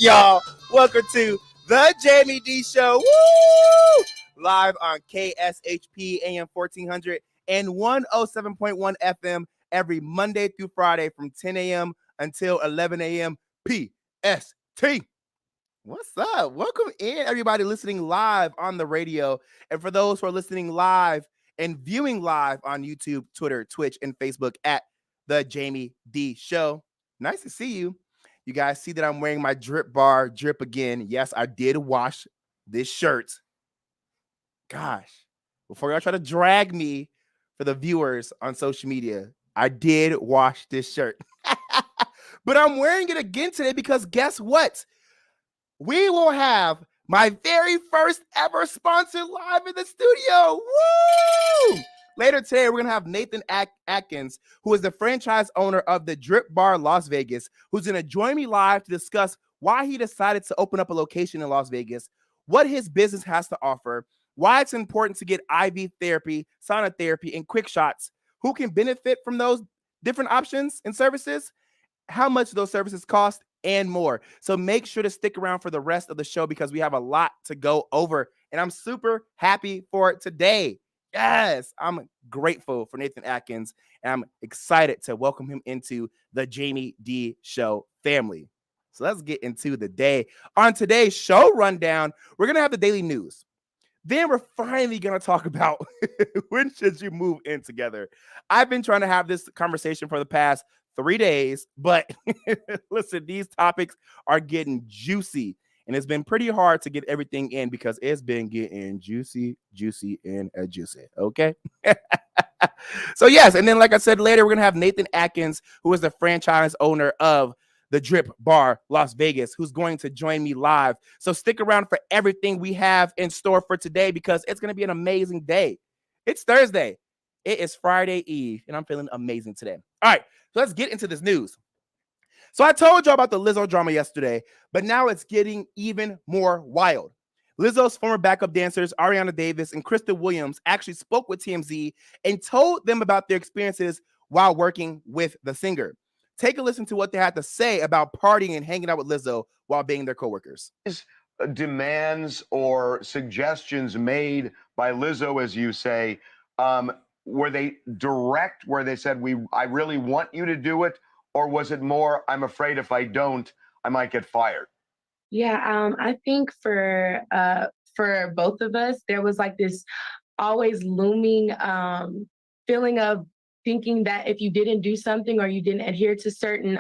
y'all? Welcome to the Jaime Dee Show. Woo! Live on KSHP AM 1400 and 107.1 FM every Monday through Friday from 10 a.m. until 11 a.m. PST. What's up? Welcome in, everybody listening live on the radio. And for those who are listening live and viewing live on YouTube, Twitter, Twitch, and Facebook at the Jaime Dee Show, nice to see you. You guys see that I'm wearing my DRIPBar drip again. Yes, I did wash this shirt. Gosh, before y'all try to drag me for the viewers on social media, I did wash this shirt. But I'm wearing it again today because guess what? We will have my very first ever sponsor live in the studio. Woo! Later today, we're going to have Nathan Atkins, who is the franchise owner of the DRIPBar Las Vegas, who's going to join me live to discuss why he decided to open up a location in Las Vegas, what his business has to offer, why it's important to get IV therapy, sauna therapy, and quick shots, who can benefit from those different options and services, how much those services cost, and more. So make sure to stick around for the rest of the show because we have a lot to go over, and I'm super happy for it today. Yes, I'm grateful for Nathan Atkins, and I'm excited to welcome him into the Jaime Dee Show family. So let's get into the day. On today's show rundown, we're going to have the daily news. Then we're finally going to talk about when should you move in together. I've been trying to have this conversation for the past 3 days, but listen, these topics are getting juicy. And it's been pretty hard to get everything in because it's been getting juicy, and juicy. Okay. So, yes. And then, like I said, later, we're going to have Nathan Atkins, who is the franchise owner of the DRIPBar Las Vegas, who's going to join me live. So stick around for everything we have in store for today because it's going to be an amazing day. It's Thursday. It is Friday Eve, and I'm feeling amazing today. All right. So let's get into this news. So I told y'all about the Lizzo drama yesterday, but now it's getting even more wild. Lizzo's former backup dancers, Ariana Davis and Krista Williams, actually spoke with TMZ and told them about their experiences while working with the singer. Take a listen to what they had to say about partying and hanging out with Lizzo while being their coworkers. Demands or suggestions made by Lizzo, as you say, were they direct, where they said, I really want you to do it? Or was it more, I'm afraid if I don't, I might get fired? Yeah, I think for both of us, there was like this always looming feeling of thinking that if you didn't do something or you didn't adhere to certain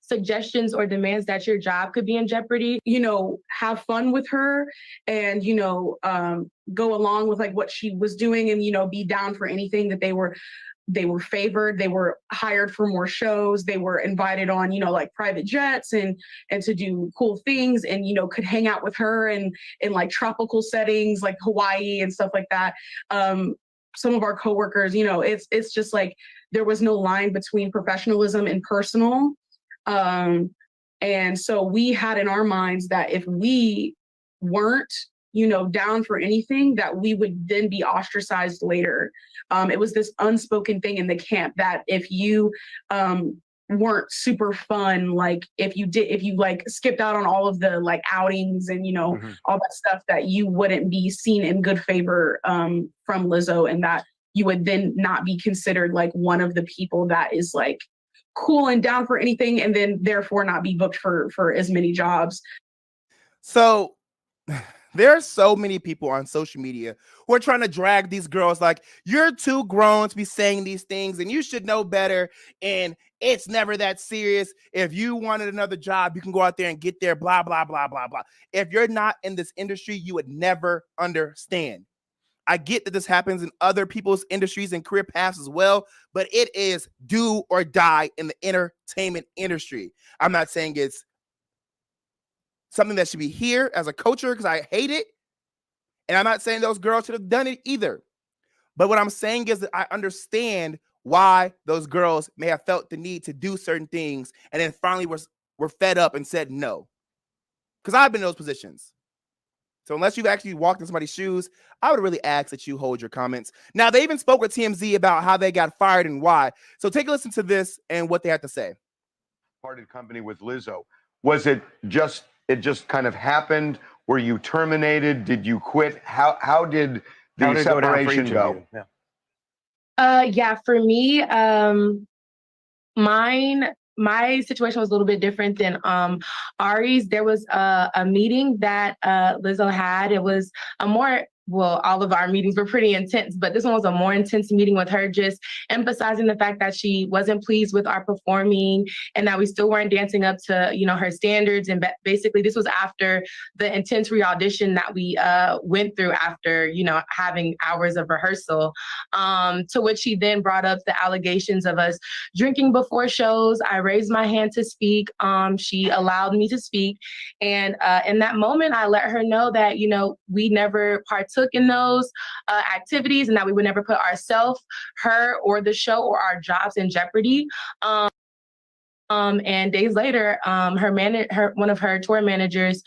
suggestions or demands that your job could be in jeopardy. You know, have fun with her and, you know, go along with like what she was doing and, you know, be down for anything that they were favored. They were hired for more shows. They were invited on, you know, like private jets and to do cool things and, you know, could hang out with her and in like tropical settings like Hawaii and stuff like that. Some of our coworkers, you know, it's just like there was no line between professionalism and personal. And so we had in our minds that if we weren't, you know, down for anything, that we would then be ostracized later. It was this unspoken thing in the camp that if you weren't super fun, like if you like skipped out on all of the like outings and, you know, all that stuff, that you wouldn't be seen in good favor from Lizzo, and that you would then not be considered like one of the people that is like cool and down for anything, and then therefore not be booked for as many jobs. So there are so many people on social media who are trying to drag these girls like, you're too grown to be saying these things and you should know better. And it's never that serious. If you wanted another job, you can go out there and get there, blah, blah, blah, blah, blah. If you're not in this industry, you would never understand. I get that this happens in other people's industries and career paths as well, but it is do or die in the entertainment industry. I'm not saying it's something that should be here as a culture because I hate it. And I'm not saying those girls should have done it either. But what I'm saying is that I understand why those girls may have felt the need to do certain things and then finally were fed up and said no. Because I've been in those positions. So unless you've actually walked in somebody's shoes, I would really ask that you hold your comments. Now, they even spoke with TMZ about how they got fired and why. So take a listen to this and what they had to say. Parted company with Lizzo. Was it just it just kind of happened? Were you terminated? Did you quit? How did the How did it go down for separation each of go? you? Yeah. Yeah, for me, my situation was a little bit different than Ari's. There was a meeting that Lizzo had. It was a more, well, all of our meetings were pretty intense, but this one was a more intense meeting with her, just emphasizing the fact that she wasn't pleased with our performing and that we still weren't dancing up to, you know, her standards. And basically this was after the intense re-audition that we went through after, you know, having hours of rehearsal, to which she then brought up the allegations of us drinking before shows. I raised my hand to speak. She allowed me to speak. And in that moment, I let her know that, you know, we never partook in those activities and that we would never put ourselves, her, or the show or our jobs in jeopardy. And days later, one of her tour managers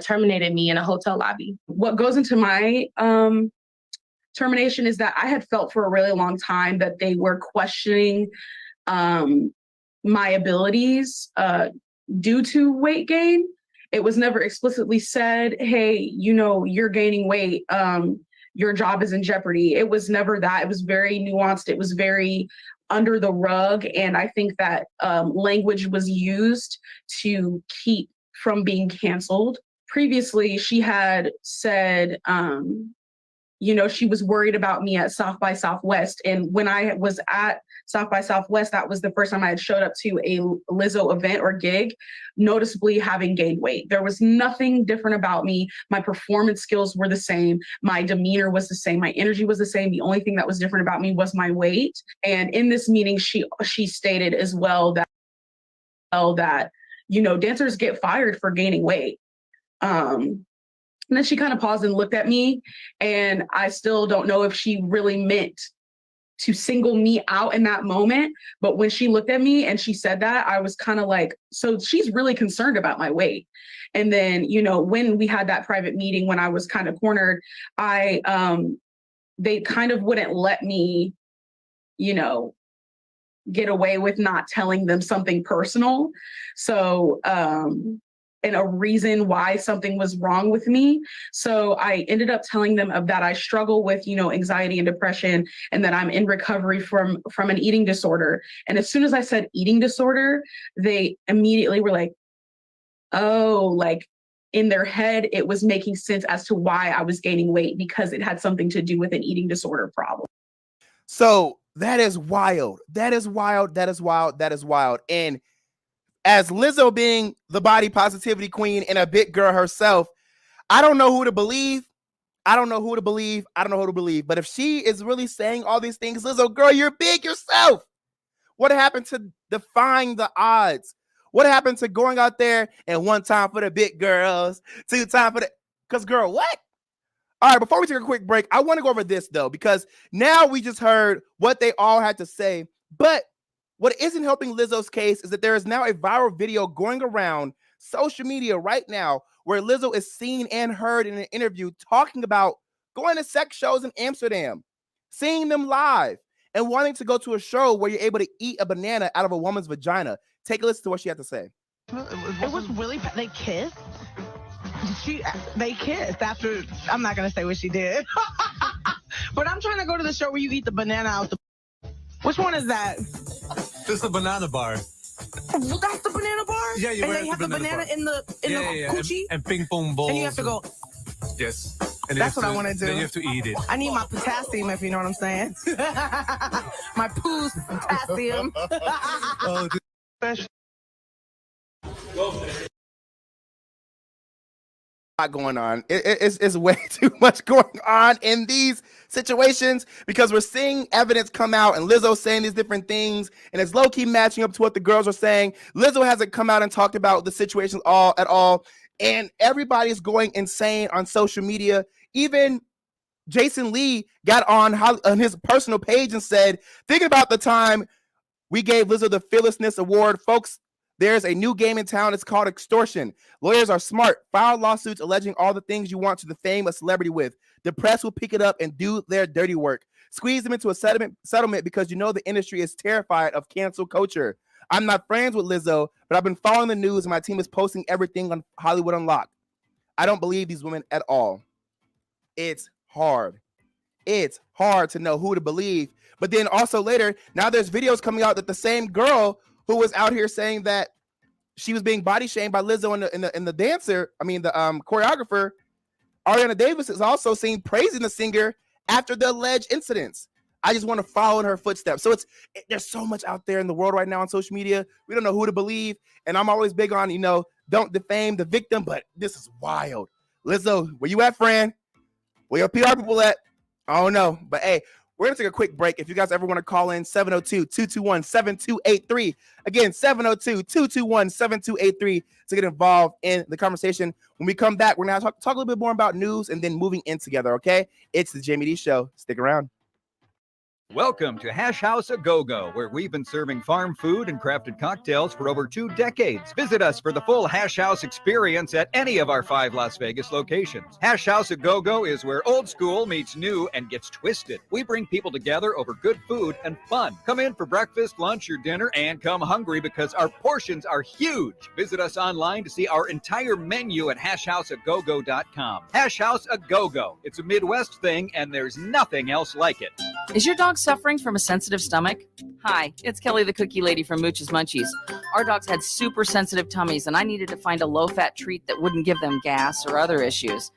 terminated me in a hotel lobby. What goes into my termination is that I had felt for a really long time that they were questioning my abilities due to weight gain. It was never explicitly said, hey, you know, you're gaining weight, your job is in jeopardy. It was never that. It was very nuanced. It was very under the rug. And I think that language was used to keep from being canceled. Previously, she had said, you know, she was worried about me at South by Southwest. And when I was at South by Southwest, that was the first time I had showed up to a Lizzo event or gig, noticeably having gained weight. There was nothing different about me. My performance skills were the same. My demeanor was the same. My energy was the same. The only thing that was different about me was my weight. And in this meeting, she stated as well that, you know, dancers get fired for gaining weight. And then she kind of paused and looked at me, and I still don't know if she really meant to single me out in that moment. But when she looked at me and she said that, I was kind of like, so she's really concerned about my weight. And then, you know, when we had that private meeting, when I was kind of cornered, they kind of wouldn't let me, you know, get away with not telling them something personal. So, and a reason why something was wrong with me. So I ended up telling them that I struggle with, you know, anxiety and depression, and that I'm in recovery from an eating disorder. And as soon as I said eating disorder, they immediately were like, oh, like in their head, it was making sense as to why I was gaining weight, because it had something to do with an eating disorder problem. So that is wild. That is wild. That is wild. That is wild. And as Lizzo being the body positivity queen and a big girl herself, I don't know who to believe. But if she is really saying all these things, Lizzo, girl, you're big yourself. What happened to defying the odds? What happened to going out there and one time for the big girls, two time for the, because girl, what? All right, before we take a quick break, I want to go over this though, because now we just heard what they all had to say, but what isn't helping Lizzo's case is that there is now a viral video going around social media right now where Lizzo is seen and heard in an interview talking about going to sex shows in Amsterdam, seeing them live, and wanting to go to a show where you're able to eat a banana out of a woman's vagina. Take a listen to what she had to say. It was really, they kissed. They kissed after, I'm not going to say what she did. But I'm trying to go to the show where you eat the banana out the, which one is that? This is the banana bar. Well, that's the banana bar? Yeah, you and they have the banana in the coochie? And ping pong balls. And you have to go. Yes. And That's what I want to do. Then you have to eat it. I need my potassium, if you know what I'm saying. My poos potassium. Oh, this Lot going on. It's way too much going on in these situations because we're seeing evidence come out and Lizzo saying these different things and it's low-key matching up to what the girls are saying. Lizzo hasn't come out and talked about the situation at all, and everybody's going insane on social media. Even Jason Lee got on his personal page and said, thinking about the time we gave Lizzo the Fearlessness Award, folks, there's a new game in town. It's called extortion. Lawyers are smart. File lawsuits alleging all the things you want to defame a celebrity with. The press will pick it up and do their dirty work. Squeeze them into a settlement because you know the industry is terrified of cancel culture. I'm not friends with Lizzo, but I've been following the news and my team is posting everything on Hollywood Unlocked. I don't believe these women at all. It's hard. It's hard to know who to believe. But then also later, now there's videos coming out that the same girl who was out here saying that she was being body shamed by Lizzo and the dancer, the choreographer, Ariana Davis, is also seen praising the singer after the alleged incidents. I just want to follow in her footsteps. So there's so much out there in the world right now on social media. We don't know who to believe. And I'm always big on, don't defame the victim, but this is wild. Lizzo, where you at, friend? Where your PR people at? I don't know. But hey, we're going to take a quick break. If you guys ever want to call in, 702-221-7283. Again, 702-221-7283 to get involved in the conversation. When we come back, we're going to talk a little bit more about news and then moving in together, okay? It's the Jaime Dee Show. Stick around. Welcome to Hash House A Go-Go, where we've been serving farm food and crafted cocktails for over 2 decades. Visit us for the full Hash House experience at any of our 5 Las Vegas locations. Hash House A Go-Go is where old school meets new and gets twisted. We bring people together over good food and fun. Come in for breakfast, lunch, or dinner, and come hungry because our portions are huge. Visit us online to see our entire menu at hashhouseagogo.com. Hash House A Go-Go. It's a Midwest thing, and there's nothing else like it. Is your dog suffering from a sensitive stomach? Hi, it's Kelly the Cookie Lady from Mooch's Munchies. Our dogs had super sensitive tummies and I needed to find a low-fat treat that wouldn't give them gas or other issues.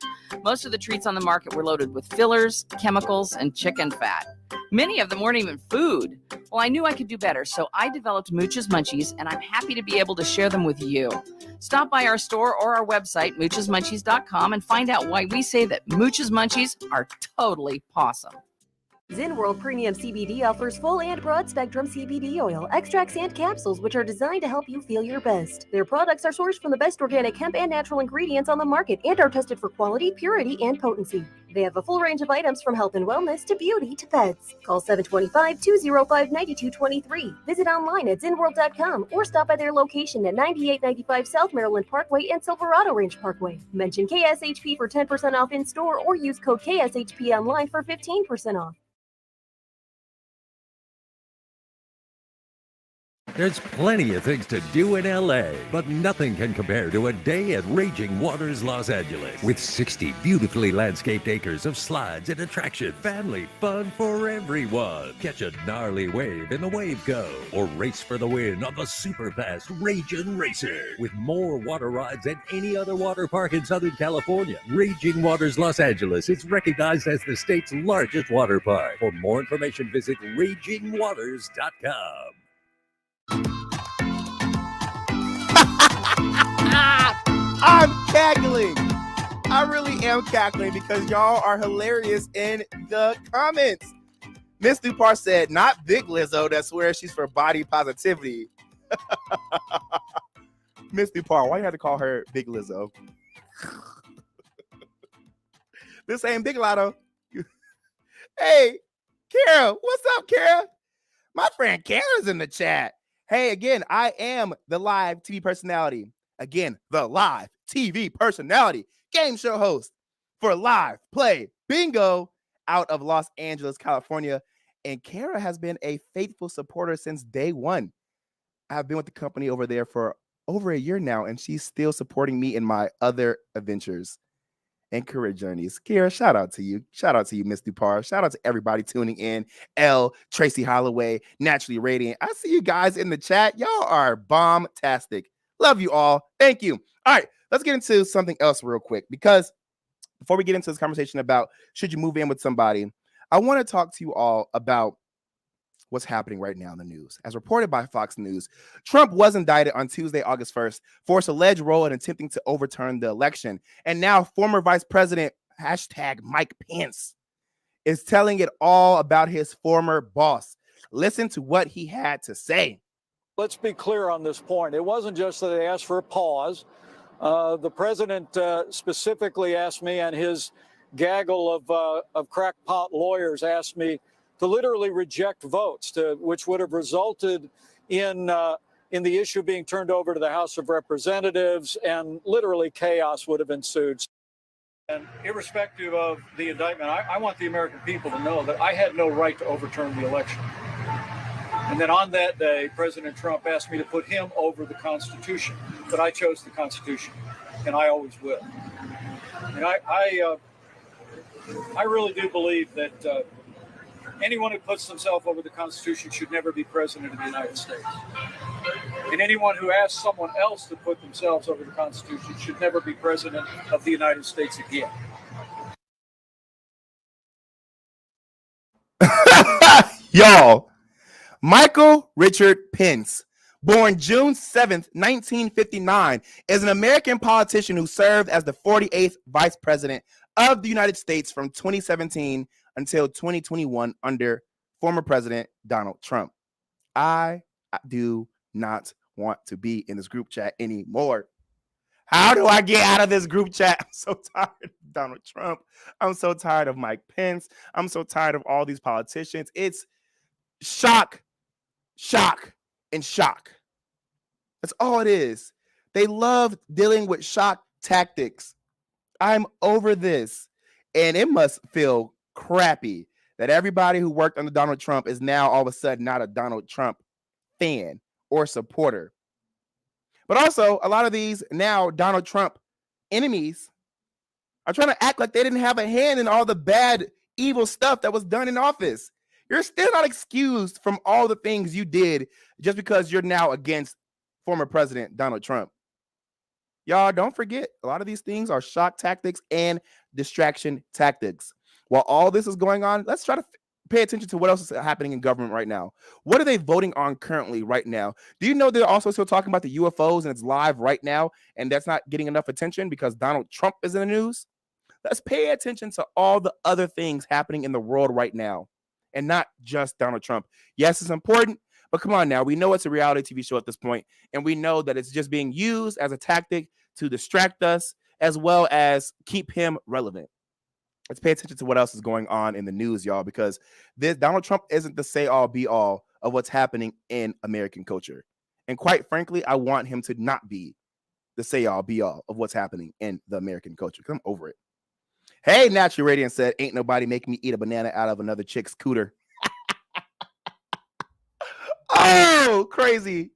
Most of the treats on the market were loaded with fillers, chemicals, and chicken fat. Many of them weren't even food. Well, I knew I could do better, so I developed Mooch's Munchies, and I'm happy to be able to share them with you. Stop by our store or our website, moochesmunchies.com, and find out why we say that Mooch's Munchies are totally awesome. Zen World Premium CBD offers full and broad spectrum CBD oil, extracts, and capsules, which are designed to help you feel your best. Their products are sourced from the best organic hemp and natural ingredients on the market and are tested for quality, purity, and potency. They have a full range of items from health and wellness to beauty to pets. Call 725-205-9223. Visit online at zenworld.com or stop by their location at 9895 South Maryland Parkway and Silverado Range Parkway. Mention KSHP for 10% off in store or use code KSHP online for 15% off. There's plenty of things to do in LA, but nothing can compare to a day at Raging Waters Los Angeles. With 60 beautifully landscaped acres of slides and attraction, family fun for everyone. Catch a gnarly wave in the Wave Go, or race for the win on the super fast Raging Racer. With more water rides than any other water park in Southern California, Raging Waters Los Angeles is recognized as the state's largest water park. For more information, visit ragingwaters.com. I'm cackling. I really am cackling because y'all are hilarious in the comments. Miss DRIPBar said, not Big Lizzo that swears she's for body positivity. Miss DRIPBar, why you had to call her Big Lizzo? This ain't Big Lotto. Hey, Kara, what's up, Kara? My friend Kara's in the chat. Hey, again, I am the live TV personality. Again, the live TV personality, game show host for Live Play Bingo out of Los Angeles, California. And Kara has been a faithful supporter since day one. I've been with the company over there for over a year now, and she's still supporting me in my other adventures and career journeys. Kara, shout out to you. Shout out to you, Miss DRIPBar. Shout out to everybody tuning in. L, Tracy Holloway, Naturally Radiant. I see you guys in the chat. Y'all are bomb-tastic. Love you all. Thank you. All right, let's get into something else real quick, because before we get into this conversation about should you move in with somebody, I want to talk to you all about what's happening right now in the news. As reported by Fox News, Trump was indicted on Tuesday, August 1st, for his alleged role in attempting to overturn the election. And now former Vice President, #Mike Pence, is telling it all about his former boss. Listen to what he had to say. Let's be clear on this point. It wasn't just that they asked for a pause. The president specifically asked me, and his gaggle of crackpot lawyers asked me to literally reject votes, which would have resulted in the issue being turned over to the House of Representatives, and literally chaos would have ensued. And irrespective of the indictment, I want the American people to know that I had no right to overturn the election. And then on that day, President Trump asked me to put him over the Constitution. But I chose the Constitution, and I always will. And I really do believe that anyone who puts themselves over the Constitution should never be president of the United States. And anyone who asks someone else to put themselves over the Constitution should never be president of the United States again. Y'all, Michael Richard Pence, born June 7th, 1959, is an American politician who served as the 48th Vice President of the United States from 2017 until 2021 under former President Donald Trump. I do not want to be in this group chat anymore. How do I get out of this group chat? I'm so tired of Donald Trump. I'm so tired of Mike Pence. I'm so tired of all these politicians. It's shock, shock, and shock. That's all it is. They love dealing with shock tactics. I'm over this. And it must feel crappy that everybody who worked under Donald Trump is now all of a sudden not a Donald Trump fan or supporter. But also, a lot of these now Donald Trump enemies are trying to act like they didn't have a hand in all the bad, evil stuff that was done in office. You're still not excused from all the things you did just because you're now against former President Donald Trump. Y'all, don't forget, a lot of these things are shock tactics and distraction tactics. While all this is going on, let's try to pay attention to what else is happening in government right now. What are they voting on currently right now? Do you know they're also still talking about the UFOs and it's live right now and that's not getting enough attention because Donald Trump is in the news? Let's pay attention to all the other things happening in the world right now and not just Donald Trump. Yes, it's important, but come on now. We know it's a reality TV show at this point, and we know that it's just being used as a tactic to distract us as well as keep him relevant. Let's pay attention to what else is going on in the news, y'all, because this Donald Trump isn't the say-all, be-all of what's happening in American culture. And quite frankly, I want him to not be the say-all, be-all of what's happening in the American culture because I'm over it. Hey, Natural Radiant said, ain't nobody making me eat a banana out of another chick's cooter. Oh, crazy.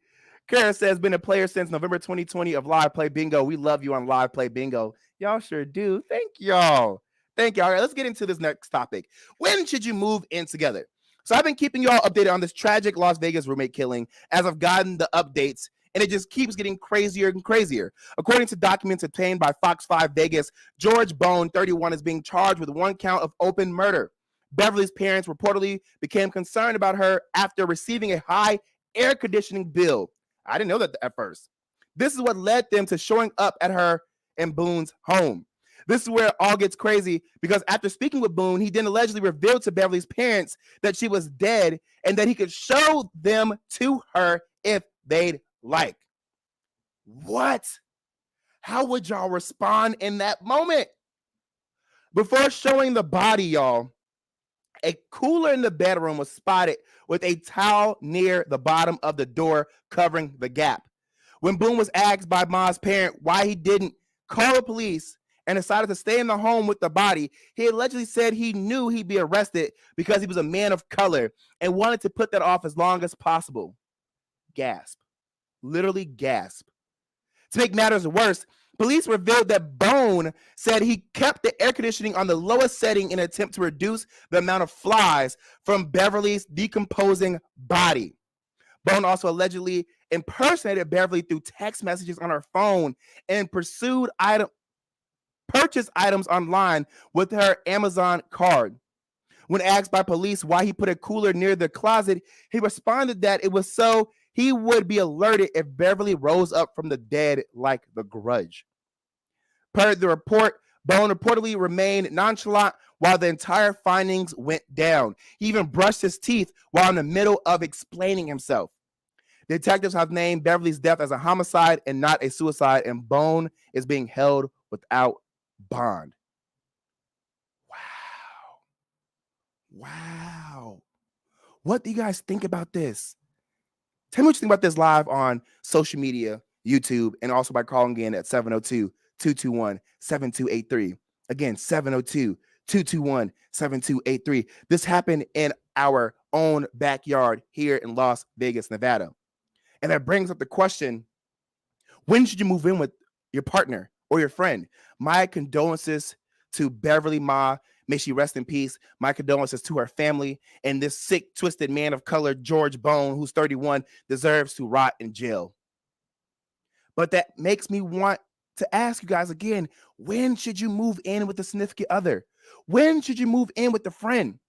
Kara says, been a player since November 2020 of Live Play Bingo. We love you on Live Play Bingo. Y'all sure do. Thank y'all. Thank y'all. All right, let's get into this next topic. When should you move in together? So I've been keeping y'all updated on this tragic Las Vegas roommate killing as I've gotten the updates, and it just keeps getting crazier and crazier. According to documents obtained by Fox 5 Vegas, George Bone, 31, is being charged with one count of open murder. Beverly's parents reportedly became concerned about her after receiving a high air conditioning bill. I didn't know that at first. This is what led them to showing up at her and Boone's home. This is where it all gets crazy because after speaking with Boone, he then allegedly revealed to Beverly's parents that she was dead and that he could show them to her if they'd like. What? How would y'all respond in that moment? Before showing the body, y'all, a cooler in the bedroom was spotted with a towel near the bottom of the door covering the gap. When Boone was asked by Ma's parent why he didn't call the police and decided to stay in the home with the body, he allegedly said he knew he'd be arrested because he was a man of color and wanted to put that off as long as possible. Gasp. Literally gasp. To make matters worse, police revealed that Bone said he kept the air conditioning on the lowest setting in an attempt to reduce the amount of flies from Beverly's decomposing body. Bone also allegedly impersonated Beverly through text messages on her phone and purchased items online with her Amazon card. When asked by police why he put a cooler near the closet, he responded that it was so he would be alerted if Beverly rose up from the dead like The Grudge. Per the report, Bone reportedly remained nonchalant while the entire findings went down. He even brushed his teeth while in the middle of explaining himself. Detectives have named Beverly's death as a homicide and not a suicide, and Bone is being held without bond. Wow. What do you guys think about this? Tell me what you think about this live on social media, YouTube, and also by calling in at own backyard here in Las Vegas, Nevada. And that brings up the question, when should you move in with your partner or your friend? My condolences to Beverly Ma. May she rest in peace. My condolences to her family. And this sick, twisted man of color, George Bone, who's 31, deserves to rot in jail. But that makes me want to ask you guys again, when should you move in with a significant other? When should you move in with a friend?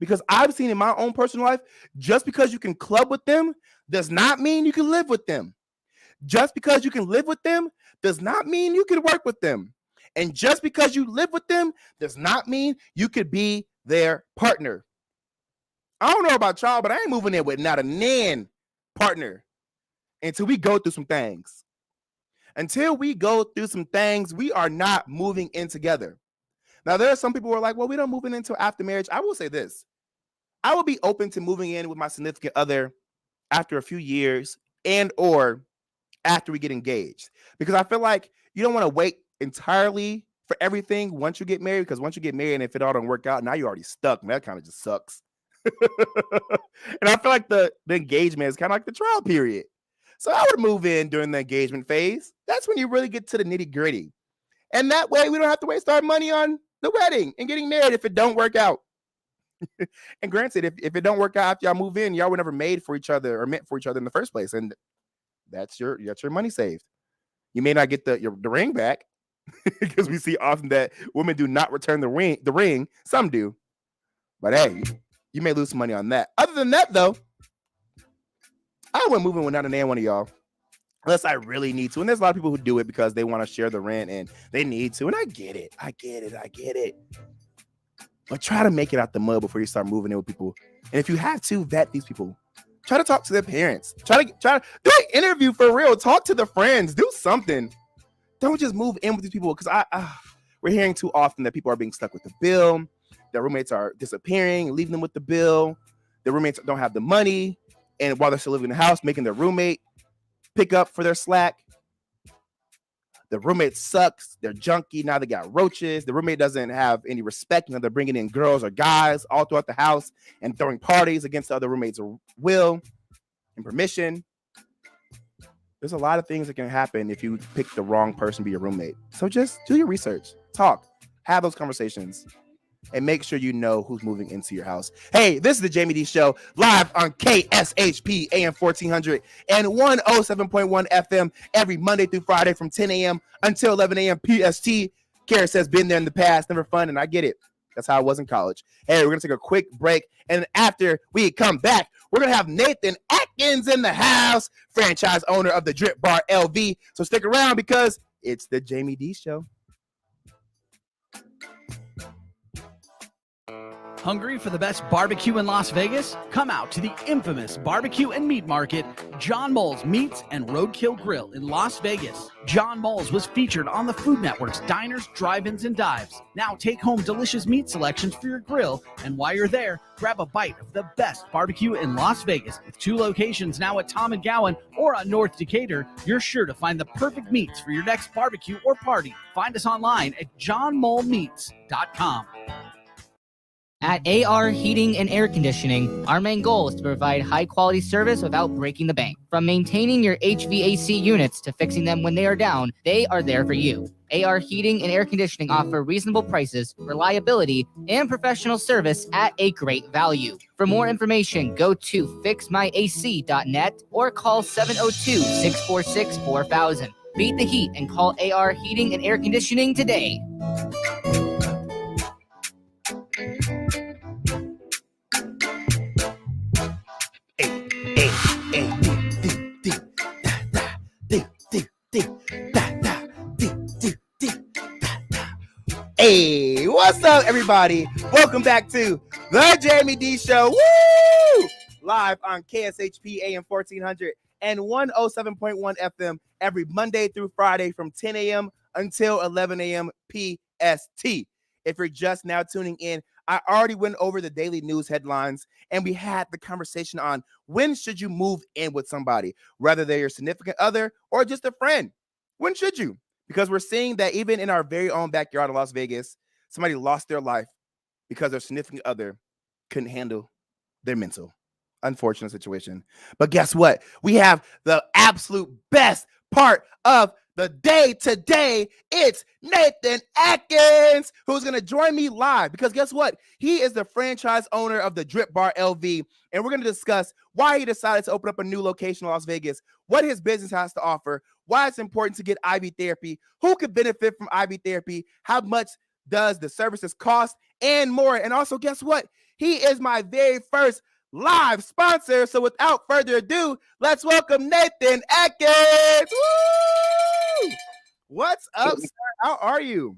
Because I've seen in my own personal life, just because you can club with them does not mean you can live with them. Just because you can live with them does not mean you can work with them. And just because you live with them does not mean you could be their partner. I don't know about y'all, but I ain't moving in with not a nan partner until we go through some things. Until we go through some things, we are not moving in together. Now, there are some people who are like, well, we don't move in until after marriage. I will say this. I will be open to moving in with my significant other after a few years and or after we get engaged. Because I feel like you don't want to wait entirely for everything once you get married, because once you get married and if it all don't work out, now you're already stuck. And that kind of just sucks. And I feel like the engagement is kind of like the trial period. So I would move in during the engagement phase. That's when you really get to the nitty gritty. And that way we don't have to waste our money on the wedding and getting married if it don't work out. And granted, if it don't work out after y'all move in, y'all were never made for each other or meant for each other in the first place. And that's your money saved. You may not get the ring back because we see often that women do not return the ring. Some do. But hey, you may lose some money on that. Other than that, though, I wouldn't move in with not a damn one of y'all. Unless I really need to. And there's a lot of people who do it because they want to share the rent and they need to. And I get it. But try to make it out the mud before you start moving in with people. And if you have to, vet these people. Try to talk to their parents. Try to do an interview for real. Talk to the friends. Do something. Don't just move in with these people. Because we're hearing too often that people are being stuck with the bill. Their roommates are disappearing, leaving them with the bill. Their roommates don't have the money. And while they're still living in the house, making their roommate pick up for their slack. The roommate sucks. They're junky. Now they got roaches. The roommate doesn't have any respect. They're bringing in girls or guys all throughout the house and throwing parties against the other roommates' will and permission. There's a lot of things that can happen if you pick the wrong person to be your roommate. So just do your research. Talk. Have those conversations. And make sure you know who's moving into your house. Hey, this is the Jaime Dee Show, live on KSHP AM 1400 and 107.1 FM every Monday through Friday from 10 a.m. until 11 a.m. PST. Kara says, been there in the past, never fun, and I get it. That's how I was in college. Hey, we're going to take a quick break, and after we come back, we're going to have Nathan Atkins in the house, franchise owner of the DRIPBar LV. So stick around because it's the Jaime Dee Show. Hungry for the best barbecue in Las Vegas? Come out to the infamous barbecue and meat market, John Mole's Meats and Roadkill Grill in Las Vegas. John Mole's was featured on the Food Network's Diners, Drive-Ins, and Dives. Now take home delicious meat selections for your grill, and while you're there, grab a bite of the best barbecue in Las Vegas. With 2 locations now at Tom and Gowan or on North Decatur, you're sure to find the perfect meats for your next barbecue or party. Find us online at johnmolemeats.com. At AR Heating and Air Conditioning, our main goal is to provide high-quality service without breaking the bank. From maintaining your HVAC units to fixing them when they are down, they are there for you. AR Heating and Air Conditioning offer reasonable prices, reliability, and professional service at a great value. For more information, go to fixmyac.net or call 702-646-4000. Beat the heat and call AR Heating and Air Conditioning today. Hey, what's up, everybody? Welcome back to the Jaime Dee Show. Woo! Live on KSHP AM 1400 and 107.1 FM every Monday through Friday from 10 a.m. until 11 a.m. PST. If you're just now tuning in, I already went over the daily news headlines and we had the conversation on when should you move in with somebody, whether they're your significant other or just a friend. When should you? Because we're seeing that even in our very own backyard in Las Vegas, somebody lost their life because their significant other couldn't handle they're mental. Unfortunate situation. But guess what? We have the absolute best part of the day today. It's Nathan Atkins, who's going to join me live because guess what? He is the franchise owner of the DRIPBar LV, and we're going to discuss why he decided to open up a new location in Las Vegas, what his business has to offer, why it's important to get IV therapy, who could benefit from IV therapy, how much does the services cost, and more. And also, guess what? He is my very first live sponsor. So without further ado, let's welcome Nathan Atkins. Woo! What's up, sir? How are you?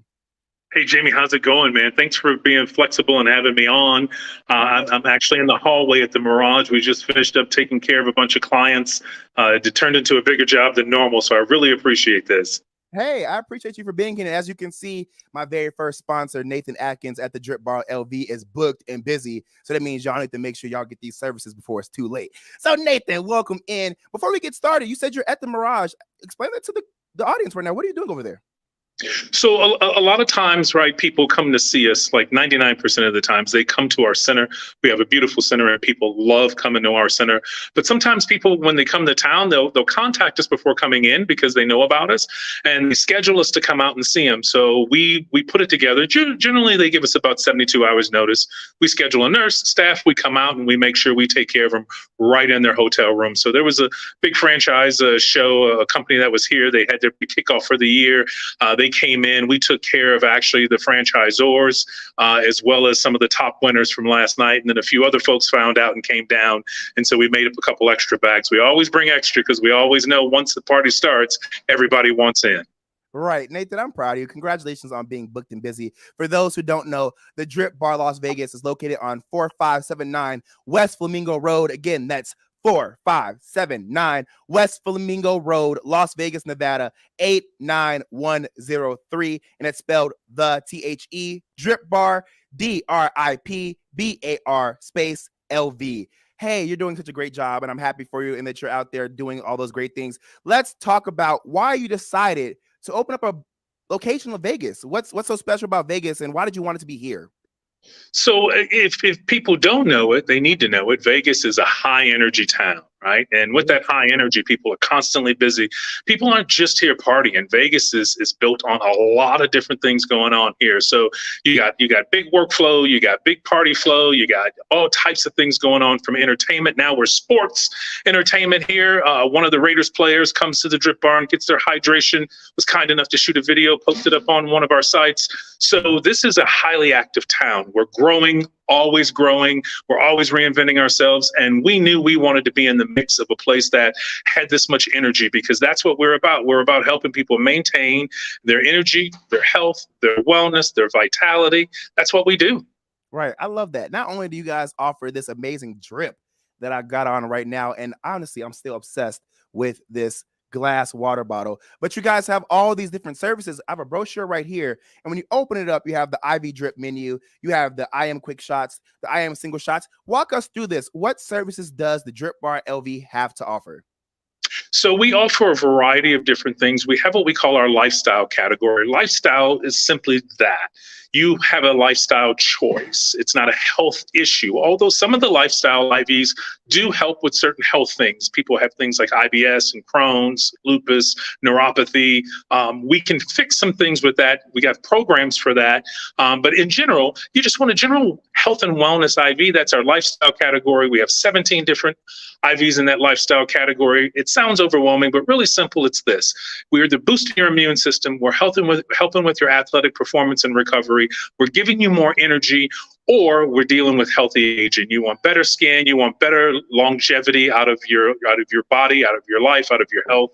Hey, Jamie, how's it going, man? Thanks for being flexible and having me on. I'm actually in the hallway at the Mirage. We just finished up taking care of a bunch of clients. It turned into a bigger job than normal, so I really appreciate this. Hey, I appreciate you for being here. And as you can see, my very first sponsor, Nathan Atkins at the DRIPBar LV, is booked and busy. So that means y'all need to make sure y'all get these services before it's too late. So Nathan, welcome in. Before we get started, you said you're at the Mirage. Explain that to the audience right now. What are you doing over there? So a lot of times, right, people come to see us, like 99% of the times they come to our center. We have a beautiful center and people love coming to our center. But sometimes people, when they come to town, they'll contact us before coming in because they know about us and they schedule us to come out and see them. So we put it together. Generally, they give us about 72 hours notice. We schedule a nurse, staff, we come out and we make sure we take care of them right in their hotel room. So there was a big franchise show, a company that was here. They had their kickoff for the year. They came in, we took care of actually the franchisors, as well as some of the top winners from last night. And then a few other folks found out and came down. And so we made up a couple extra bags. We always bring extra because we always know once the party starts, everybody wants in. Right. Nathan, I'm proud of you. Congratulations on being booked and busy. For those who don't know, the DRIPBar Las Vegas is located on 4579 West Flamingo Road. Again, that's 4579 West Flamingo Road, Las Vegas, Nevada, 89103. And it's spelled the THE DRIPBar, DRIPBAR space LV. Hey, you're doing such a great job, and I'm happy for you and that you're out there doing all those great things. Let's talk about why you decided to open up a location in Vegas. What's so special about Vegas, and why did you want it to be here? So if people don't know it, they need to know it. Vegas is a high energy town, right? And with that high energy, people are constantly busy. People aren't just here partying. Vegas is built on a lot of different things going on here. So you got big workflow, you got big party flow, you got all types of things going on from entertainment. Now we're sports entertainment here. One of the Raiders players comes to the DRIPBar and gets their hydration, was kind enough to shoot a video, posted up on one of our sites. So this is a highly active town. We're growing, always growing. We're always reinventing ourselves. And we knew we wanted to be in the mix of a place that had this much energy because that's what we're about. We're about helping people maintain their energy, their health, their wellness, their vitality. That's what we do. Right. I love that. Not only do you guys offer this amazing drip that I got on right now, and honestly, I'm still obsessed with this glass water bottle, but you guys have all these different services. I have a brochure right here, and when you open it up, you have the IV drip menu, you have the IM quick shots, the IM single shots. Walk us through this. What services does the DRIPBar LV have to offer? So we offer a variety of different things. We have what we call our lifestyle category. Lifestyle is simply that. You have a lifestyle choice. It's not a health issue, although some of the lifestyle IVs do help with certain health things. People have things like IBS and Crohn's, lupus, neuropathy. We can fix some things with that. We got programs for that. But in general, you just want a general health and wellness IV. That's our lifestyle category. We have 17 different IVs in that lifestyle category. It sounds overwhelming, but really simple. It's this. We're the boosting your immune system. We're helping with your athletic performance and recovery. We're giving you more energy, or we're dealing with healthy aging. You want better skin. You want better longevity out of your body, out of your life, out of your health.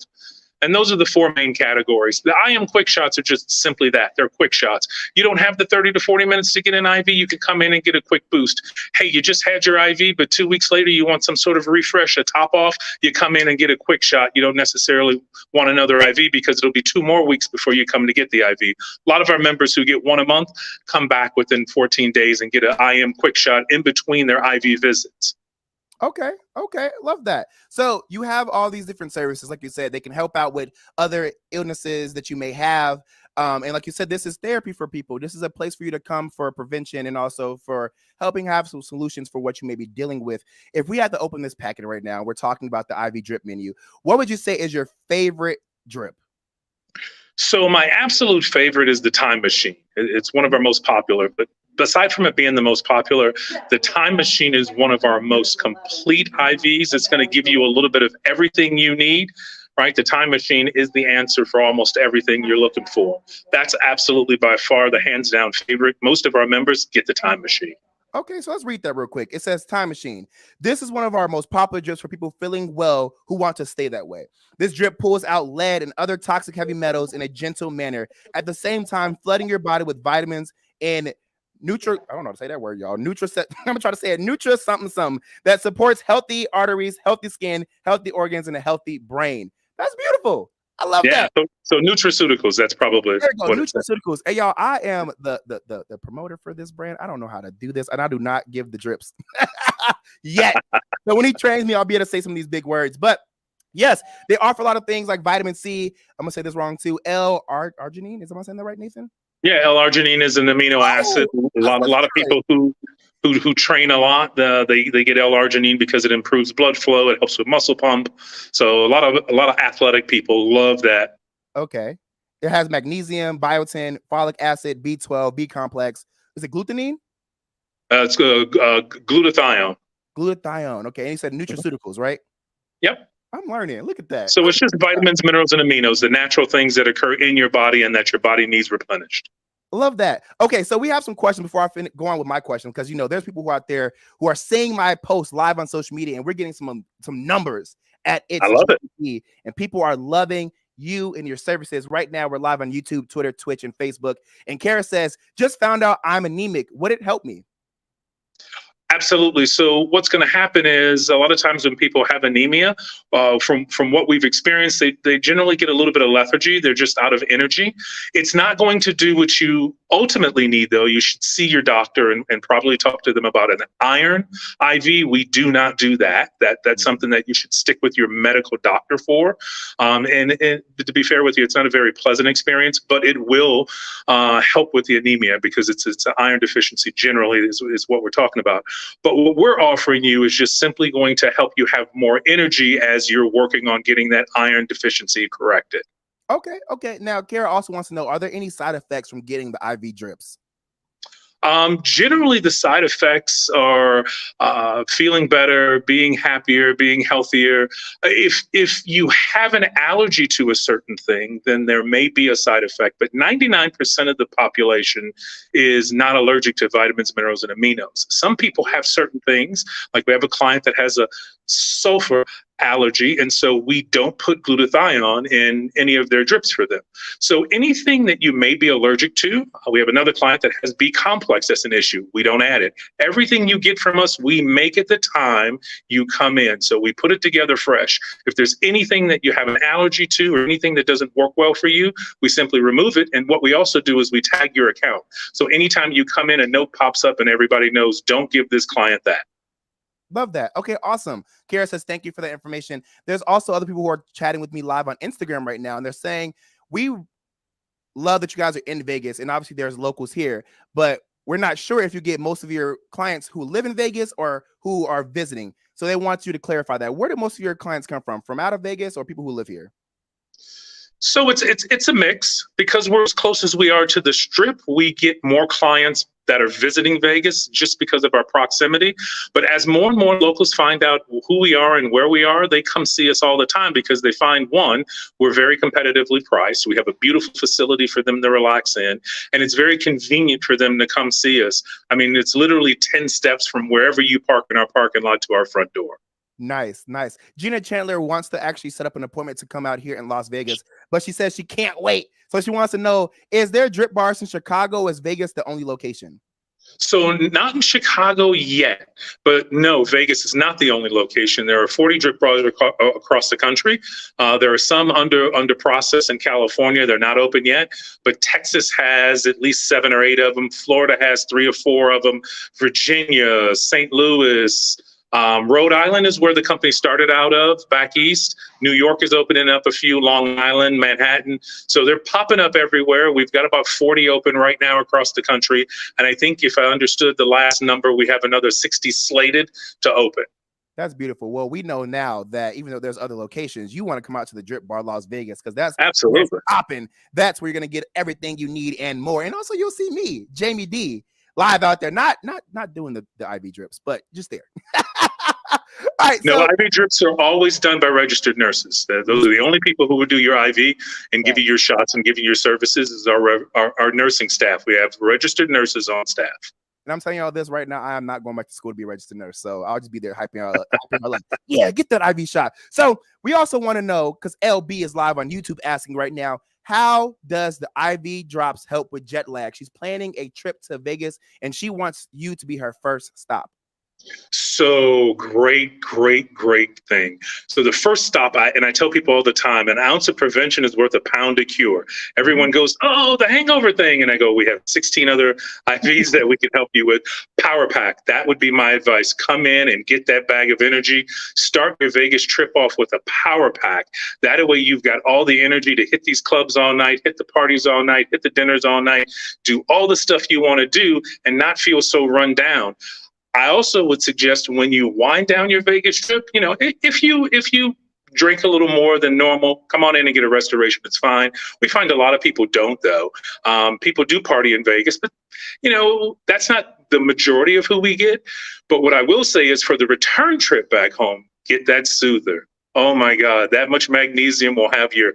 And those are the four main categories. The IM quick shots are just simply that. They're quick shots. You don't have the 30 to 40 minutes to get an IV. You can come in and get a quick boost. Hey, you just had your IV, but 2 weeks later, you want some sort of refresh, a top off. You come in and get a quick shot. You don't necessarily want another IV because it'll be 2 more weeks before you come to get the IV. A lot of our members who get one a month come back within 14 days and get an IM quick shot in between their IV visits. Okay. Love that. So you have all these different services. Like you said, they can help out with other illnesses that you may have. And like you said, this is therapy for people. This is a place for you to come for prevention and also for helping have some solutions for what you may be dealing with. If we had to open this packet right now, we're talking about the IV drip menu. What would you say is your favorite drip? So my absolute favorite is the Time Machine. It's one of our most popular, but aside from it being the most popular, the Time Machine is one of our most complete IVs. It's going to give you a little bit of everything you need, right? The Time Machine is the answer for almost everything you're looking for. That's absolutely by far the hands down favorite. Most of our members get the Time Machine. Okay, so let's read that real quick. It says Time Machine. This is one of our most popular drips for people feeling well who want to stay that way. This drip pulls out lead and other toxic heavy metals in a gentle manner, at the same time flooding your body with vitamins and I don't know how to say that word, y'all. I'm gonna try to say it. Something that supports healthy arteries, healthy skin, healthy organs, and a healthy brain. That's beautiful. I love that. So nutraceuticals, that's probably there you go. what Nutraceuticals. Hey, y'all, I am the promoter for this brand. I don't know how to do this, and I do not give the drips yet. So when he trains me, I'll be able to say some of these big words. But yes, they offer a lot of things like vitamin C. I'm gonna say this wrong too. L-arginine. Am I saying that right, Nathan? Yeah, L-arginine is an amino acid. A lot of people who train a lot, they get L-arginine because it improves blood flow. It helps with muscle pump. So a lot of athletic people love that. Okay. It has magnesium, biotin, folic acid, B12, B complex. Is it glutamine? It's glutathione. Glutathione. Okay. And he said nutraceuticals, right? Yep. I'm learning. Look at that. So it's just vitamins, minerals, and aminos, the natural things that occur in your body and that your body needs replenished. Love that. Okay, so we have some questions before I go on with my question, because there's people who are out there who are seeing my posts live on social media, and we're getting some numbers at it. I love it. And people are loving you and your services. Right now, we're live on YouTube, Twitter, Twitch, and Facebook. And Kara says, just found out I'm anemic. Would it help me? Absolutely. So what's going to happen is a lot of times when people have anemia, from what we've experienced, they generally get a little bit of lethargy. They're just out of energy. It's not going to do what you ultimately need, though. You should see your doctor and probably talk to them about an iron IV. We do not do that. That's something that you should stick with your medical doctor for. And to be fair with you, it's not a very pleasant experience, but it will help with the anemia because it's an iron deficiency generally is what we're talking about. But what we're offering you is just simply going to help you have more energy as you're working on getting that iron deficiency corrected. Okay. Now, Kara also wants to know, are there any side effects from getting the IV drips? Generally, the side effects are feeling better, being happier, being healthier. If you have an allergy to a certain thing, then there may be a side effect. But 99% of the population is not allergic to vitamins, minerals, and aminos. Some people have certain things, like we have a client that has a sulfur allergy, and so we don't put glutathione in any of their drips for them. So anything that you may be allergic to, we have another client that has B complex. That's an issue. We don't add it. Everything you get from us, we make at the time you come in. So we put it together fresh. If there's anything that you have an allergy to or anything that doesn't work well for you, we simply remove it. And what we also do is we tag your account. So anytime you come in, a note pops up and everybody knows, don't give this client that. Love that. Okay, awesome. Kara says, thank you for that information. There's also other people who are chatting with me live on Instagram right now, and they're saying, we love that you guys are in Vegas, and obviously there's locals here, but we're not sure if you get most of your clients who live in Vegas or who are visiting. So they want you to clarify that. Where do most of your clients come from? From out of Vegas or people who live here? So it's a mix. Because we're as close as we are to the Strip, we get more clients that are visiting Vegas just because of our proximity. But as more and more locals find out who we are and where we are, they come see us all the time because they find, one, we're very competitively priced. We have a beautiful facility for them to relax in, and it's very convenient for them to come see us. I mean, it's literally 10 steps from wherever you park in our parking lot to our front door. Nice. Gina Chandler wants to actually set up an appointment to come out here in Las Vegas, but she says she can't wait. So she wants to know, is there drip bars in Chicago? Is Vegas the only location? So not in Chicago yet, but no, Vegas is not the only location. There are 40 drip bars across the country. There are some under process in California. They're not open yet, but Texas has at least 7 or 8 of them. Florida has 3 or 4 of them. Virginia, St. Louis, Rhode Island is where the company started out of back east. New York is opening up a few, Long Island, Manhattan. So they're popping up everywhere. We've got about 40 open right now across the country. And I think if I understood the last number, we have another 60 slated to open. That's beautiful. Well, we know now that even though there's other locations, you want to come out to the Drip Bar Las Vegas because that's absolutely popping. That's where you're going to get everything you need and more. And also you'll see me, Jaime Dee, live out there, not doing the IV drips, but just there. All right, no, IV drips are always done by registered nurses. Those are the only people who would do your IV and give you your shots and give you your services is our nursing staff. We have registered nurses on staff. And I'm telling you all this right now, I am not going back to school to be a registered nurse. So I'll just be there hyping out like, yeah, get that IV shot. So we also want to know, because LB is live on YouTube asking right now, how does the IV drops help with jet lag? She's planning a trip to Vegas and she wants you to be her first stop. So great thing. So the first stop, I tell people all the time, an ounce of prevention is worth a pound of cure. Everyone goes, oh, the hangover thing. And I go, we have 16 other IVs that we can help you with. Power pack, that would be my advice. Come in and get that bag of energy. Start your Vegas trip off with a power pack. That way you've got all the energy to hit these clubs all night, hit the parties all night, hit the dinners all night, do all the stuff you want to do and not feel so run down. I also would suggest when you wind down your Vegas trip, you know, if you drink a little more than normal, come on in and get a restoration. It's fine. We find a lot of people don't, though. People do party in Vegas, but, you know, that's not the majority of who we get. But what I will say is for the return trip back home, get that soother. Oh, my God, that much magnesium will have your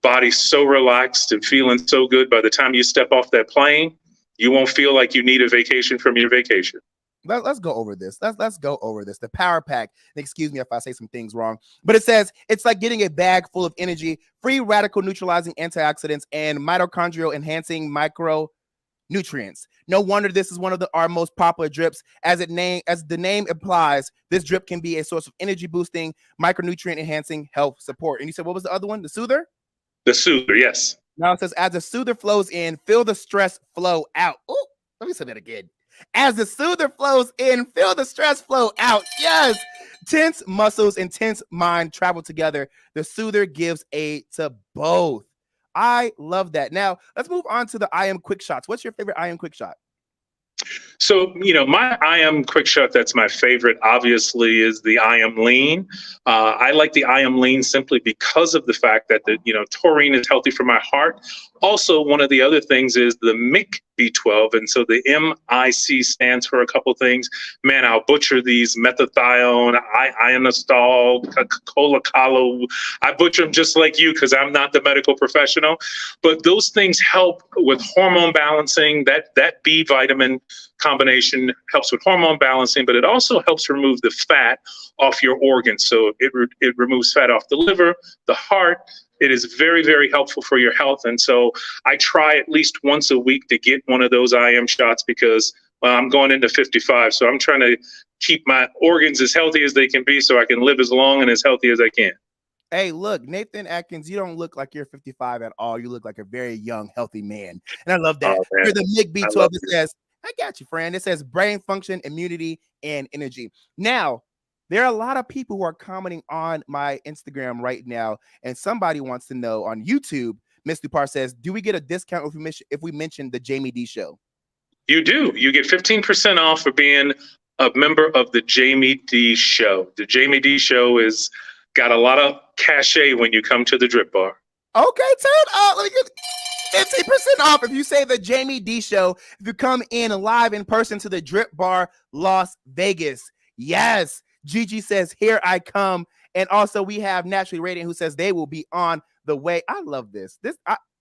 body so relaxed and feeling so good by the time you step off that plane. You won't feel like you need a vacation from your vacation. Let's go over this. Let's go over this. The power pack. Excuse me if I say some things wrong, but it says it's like getting a bag full of energy, free radical neutralizing antioxidants, and mitochondrial enhancing micronutrients. No wonder this is one of our most popular drips. As the name implies, this drip can be a source of energy boosting, micronutrient enhancing health support. And you said, what was the other one? The soother? The soother, yes. Now it says, as the soother flows in, feel the stress flow out. Oh, let me say that again. As the soother flows in, feel the stress flow out. Yes. Tense muscles and tense mind travel together. The soother gives aid to both. I love that. Now, let's move on to the I Am Quick Shots. What's your favorite I Am Quick Shot? So, you know, my I Am Quick Shot, that's my favorite, obviously, is the I Am Lean. I like the I Am Lean simply because of the fact that, taurine is healthy for my heart. Also, one of the other things is the MIC B12. And so the MIC stands for a couple things. Man, I'll butcher these: methathione, ionostal, colocalo. I butcher them just like you because I'm not the medical professional. But those things help with hormone balancing. That B vitamin combination helps with hormone balancing, but it also helps remove the fat off your organs. So it removes fat off the liver, the heart. It is very, very helpful for your health. And so I try at least once a week to get one of those IM shots because I'm going into 55. So I'm trying to keep my organs as healthy as they can be so I can live as long and as healthy as I can. Hey, look, Nathan Atkins, you don't look like you're 55 at all. You look like a very young, healthy man. And I love that. You're the MIC B12. It says, I got you, friend. It says brain function, immunity, and energy. Now, there are a lot of people who are commenting on my Instagram right now, and somebody wants to know on YouTube. Miss DRIPBar says, "Do we get a discount if we mention the Jaime Dee show?" You do. You get 15% off for being a member of the Jaime Dee show. The Jaime Dee show is got a lot of cachet when you come to the DRIPBar. Okay, let me get 15% off if you say the Jaime Dee show. If you come in live in person to the DRIPBar Las Vegas, yes. Gigi says, here I come. And also we have Naturally Radiant who says they will be on the way. I love this.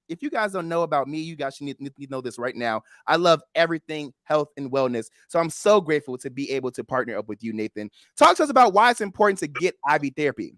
If you guys don't know about me, you guys should need to know this right now. I love everything health and wellness. So I'm so grateful to be able to partner up with you, Nathan. Talk to us about why it's important to get IV therapy.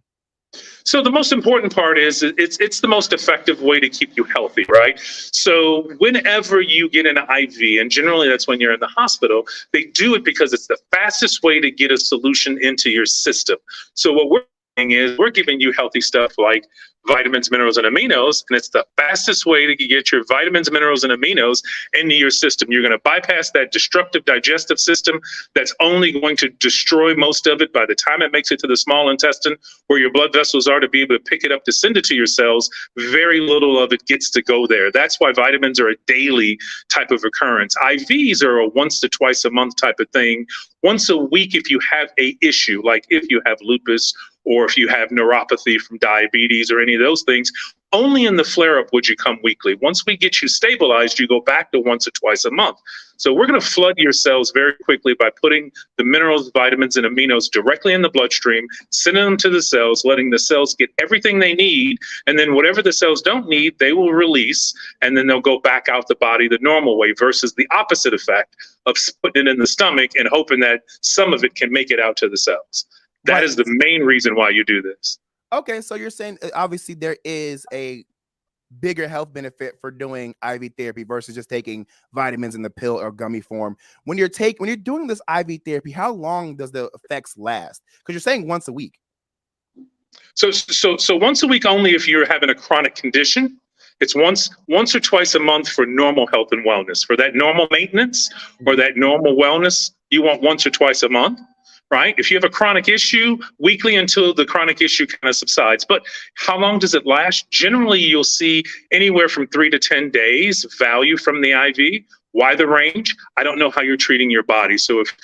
So the most important part is it's the most effective way to keep you healthy, right? So whenever you get an IV, and generally that's when you're in the hospital, they do it because it's the fastest way to get a solution into your system. So what we're doing is we're giving you healthy stuff like vitamins, minerals, and aminos, and it's the fastest way to get your vitamins, minerals, and aminos into your system. You're going to bypass that destructive digestive system that's only going to destroy most of it by the time it makes it to the small intestine, where your blood vessels are to be able to pick it up to send it to your cells. Very little of it gets to go there. That's why vitamins are a daily type of occurrence. IVs are a once to twice a month type of thing. Once a week if you have a issue, like if you have lupus or if you have neuropathy from diabetes or any of those things. Only in the flare-up would you come weekly. Once we get you stabilized, you go back to once or twice a month. So we're going to flood your cells very quickly by putting the minerals, vitamins, and aminos directly in the bloodstream, sending them to the cells, letting the cells get everything they need, and then whatever the cells don't need, they will release, and then they'll go back out the body the normal way, versus the opposite effect of putting it in the stomach and hoping that some of it can make it out to the cells. That is the main reason why you do this. Okay, so you're saying obviously there is a bigger health benefit for doing IV therapy versus just taking vitamins in the pill or gummy form. When you're doing this IV therapy, how long does the effects last? Because you're saying once a week. So once a week only if you're having a chronic condition. It's once or twice a month for normal health and wellness. For that normal maintenance or that normal wellness, you want once or twice a month. Right? If you have a chronic issue, weekly until the chronic issue kind of subsides. But how long does it last? Generally, you'll see anywhere from 3 to 10 days value from the IV. Why the range? I don't know how you're treating your body. So if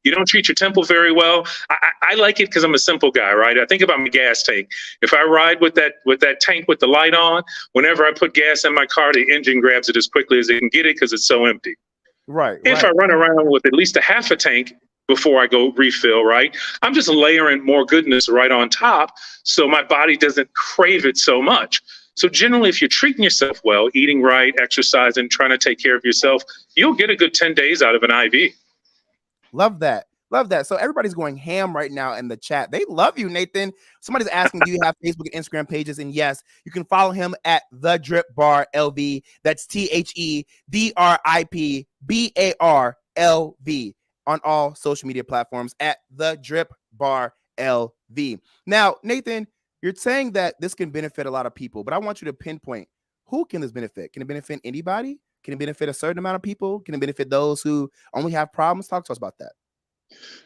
you don't treat your temple very well, I like it because I'm a simple guy, right? I think about my gas tank. If I ride with that tank with the light on, whenever I put gas in my car, the engine grabs it as quickly as it can get it because it's so empty. Right. If I run around with at least a half a tank before I go refill, right, I'm just layering more goodness right on top so my body doesn't crave it so much. So generally, if you're treating yourself well, eating right, exercising, trying to take care of yourself, you'll get a good 10 days out of an IV. Love that. Love that. So everybody's going ham right now in the chat. They love you, Nathan. Somebody's asking, do you have Facebook and Instagram pages? And yes, you can follow him at the DRIPBar LV. That's TheDripBarLV on all social media platforms at the DRIPBar LV. Now, Nathan, you're saying that this can benefit a lot of people, but I want you to pinpoint, who can this benefit? Can it benefit anybody? Can it benefit a certain amount of people? Can it benefit those who only have problems? Talk to us about that.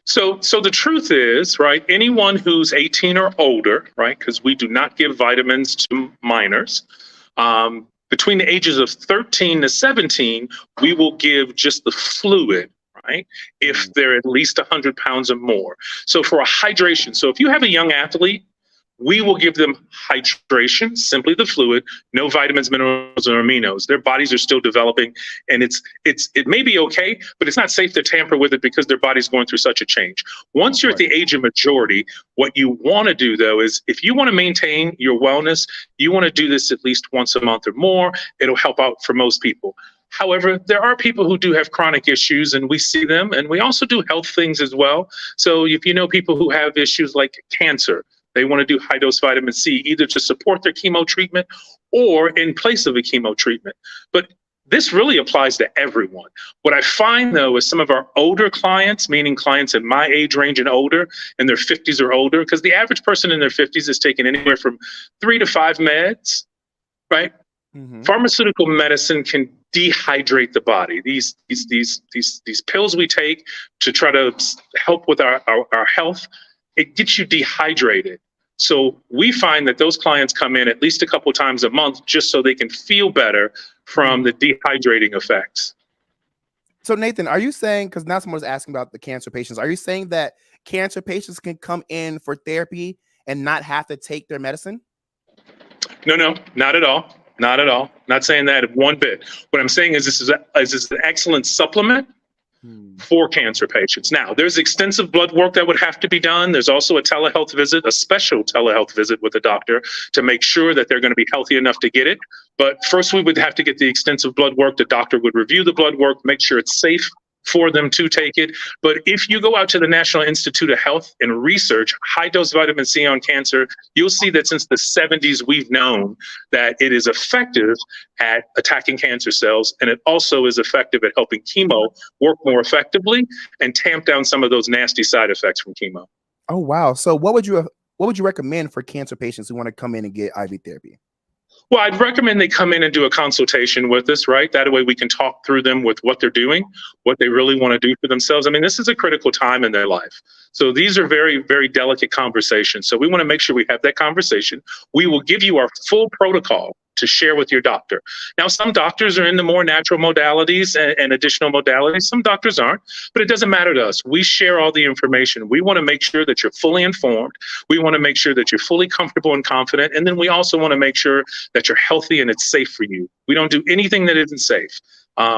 So the truth is, right, anyone who's 18 or older, right, because we do not give vitamins to minors, between the ages of 13 to 17, we will give just the fluid, right, if they're at least 100 pounds or more. So for a hydration, so if you have a young athlete, we will give them hydration, simply the fluid, no vitamins, minerals, or aminos. Their bodies are still developing, and it may be okay, but it's not safe to tamper with it because their body's going through such a change. Once you're at the age of majority, what you want to do, though, is if you want to maintain your wellness, you want to do this at least once a month or more. It'll help out for most people. However, there are people who do have chronic issues, and we see them, and we also do health things as well. So if you know people who have issues like cancer, they want to do high-dose vitamin C, either to support their chemo treatment or in place of a chemo treatment. But this really applies to everyone. What I find, though, is some of our older clients, meaning clients in my age range and older, in their 50s or older, because the average person in their 50s is taking anywhere from 3 to 5 meds, right? Mm-hmm. Pharmaceutical medicine can dehydrate the body. These pills we take to try to help with our health, it gets you dehydrated. So we find that those clients come in at least a couple times a month just so they can feel better from the dehydrating effects. So Nathan, are you saying, because now someone's asking about the cancer patients, are you saying that cancer patients can come in for therapy and not have to take their medicine? No, not at all. Not at all. Not saying that one bit. What I'm saying is this is an excellent supplement for cancer patients. Now, there's extensive blood work that would have to be done. There's also a telehealth visit, a special telehealth visit with a doctor to make sure that they're going to be healthy enough to get it. But first, we would have to get the extensive blood work. The doctor would review the blood work, make sure it's safe for them to take it. But if you go out to the National Institute of Health and research high-dose vitamin C on cancer, you'll see that since the 70s, we've known that it is effective at attacking cancer cells, and it also is effective at helping chemo work more effectively and tamp down some of those nasty side effects from chemo. Oh, wow. So what would you what would you recommend for cancer patients who want to come in and get IV therapy? Well, I'd recommend they come in and do a consultation with us, right? That way we can talk through them with what they're doing, what they really want to do for themselves. I mean, this is a critical time in their life. So these are very, very delicate conversations. So we want to make sure we have that conversation. We will give you our full protocol to share with your doctor. Now, some doctors are into more natural modalities and additional modalities. Some doctors aren't, but it doesn't matter to us. We share all the information. We want to make sure that you're fully informed. We want to make sure that you're fully comfortable and confident. And then we also want to make sure that you're healthy and it's safe for you. We don't do anything that isn't safe.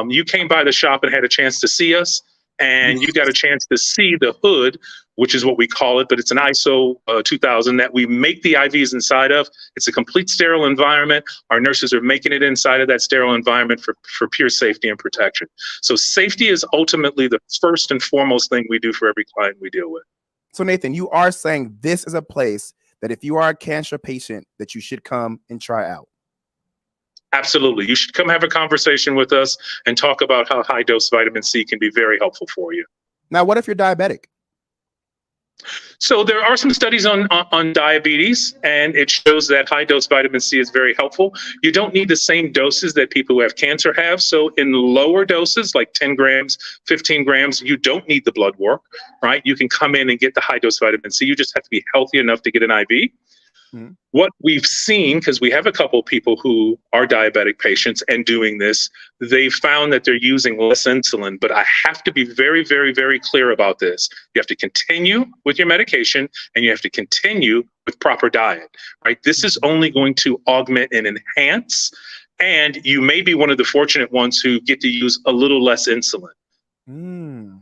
You came by the shop and had a chance to see us, and you got a chance to see the hood, which is what we call it, but it's an ISO 2000 that we make the IVs inside of. It's a complete sterile environment. Our nurses are making it inside of that sterile environment for pure safety and protection. So safety is ultimately the first and foremost thing we do for every client we deal with. So Nathan, you are saying this is a place that if you are a cancer patient, that you should come and try out. Absolutely. You should come have a conversation with us and talk about how high dose vitamin C can be very helpful for you. Now, what if you're diabetic? So there are some studies on diabetes, and it shows that high dose vitamin C is very helpful. You don't need the same doses that people who have cancer have. So in lower doses, like 10 grams, 15 grams, you don't need the blood work, right? You can come in and get the high dose vitamin C. You just have to be healthy enough to get an IV. What we've seen, because we have a couple of people who are diabetic patients and doing this, they found that they're using less insulin. But I have to be very, very, very clear about this. You have to continue with your medication, and you have to continue with proper diet, right? This is only going to augment and enhance, and you may be one of the fortunate ones who get to use a little less insulin.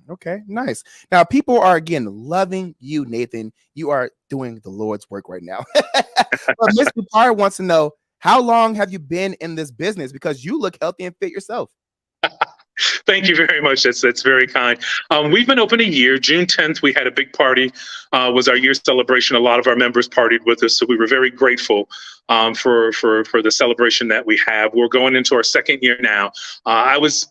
Okay, nice. Now, people are, again, loving you, Nathan. You are doing the Lord's work right now. But Mr. Parr wants to know, how long have you been in this business? Because you look healthy and fit yourself. Thank you very much. That's very kind. We've been open a year. June 10th, we had a big party. Was our year celebration. A lot of our members partied with us, so we were very grateful for the celebration that we have. We're going into our second year now.